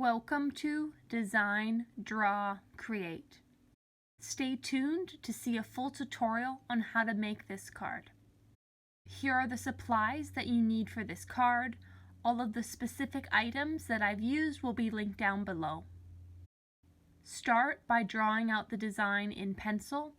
Welcome to Design, Draw, Create. Stay tuned to see a full tutorial on how to make this card. Here are the supplies that you need for this card. All of the specific items that I've used will be linked down below. Start by drawing out the design in pencil.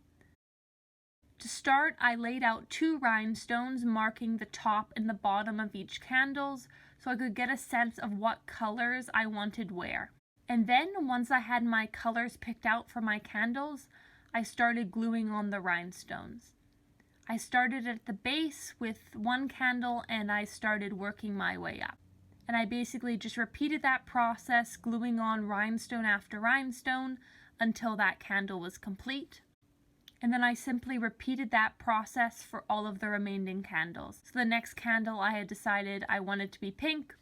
To start, I laid out 2 rhinestones marking the top and the bottom of each candles so I could get a sense of what colors I wanted where. And then once I had my colors picked out for my candles, I started gluing on the rhinestones. I started at the base with 1 candle and I started working my way up. And I basically just repeated that process, gluing on rhinestone after rhinestone until that candle was complete. And then I simply repeated that process for all of the remaining candles. So the next candle I had decided I wanted to be pink,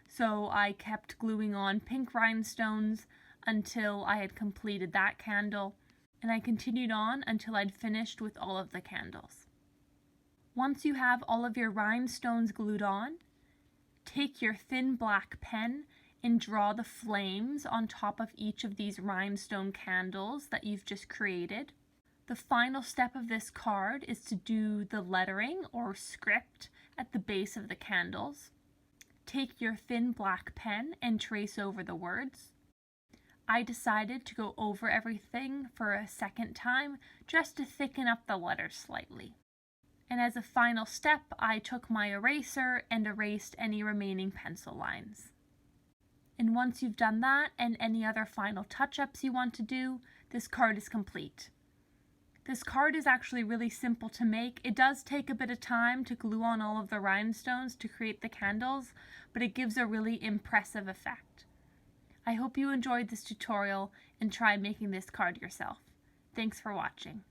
so I kept gluing on pink rhinestones until I had completed that candle, and I continued on until I'd finished with all of the candles. Once you have all of your rhinestones glued on, take your thin black pen and draw the flames on top of each of these rhinestone candles that you've just created. The final step of this card is to do the lettering or script at the base of the candles. Take your thin black pen and trace over the words. I decided to go over everything for a second time just to thicken up the letters slightly. And as a final step, I took my eraser and erased any remaining pencil lines. And once you've done that and any other final touch-ups you want to do, this card is complete. This card is actually really simple to make. It does take a bit of time to glue on all of the rhinestones to create the candles, but it gives a really impressive effect. I hope you enjoyed this tutorial and try making this card yourself. Thanks for watching.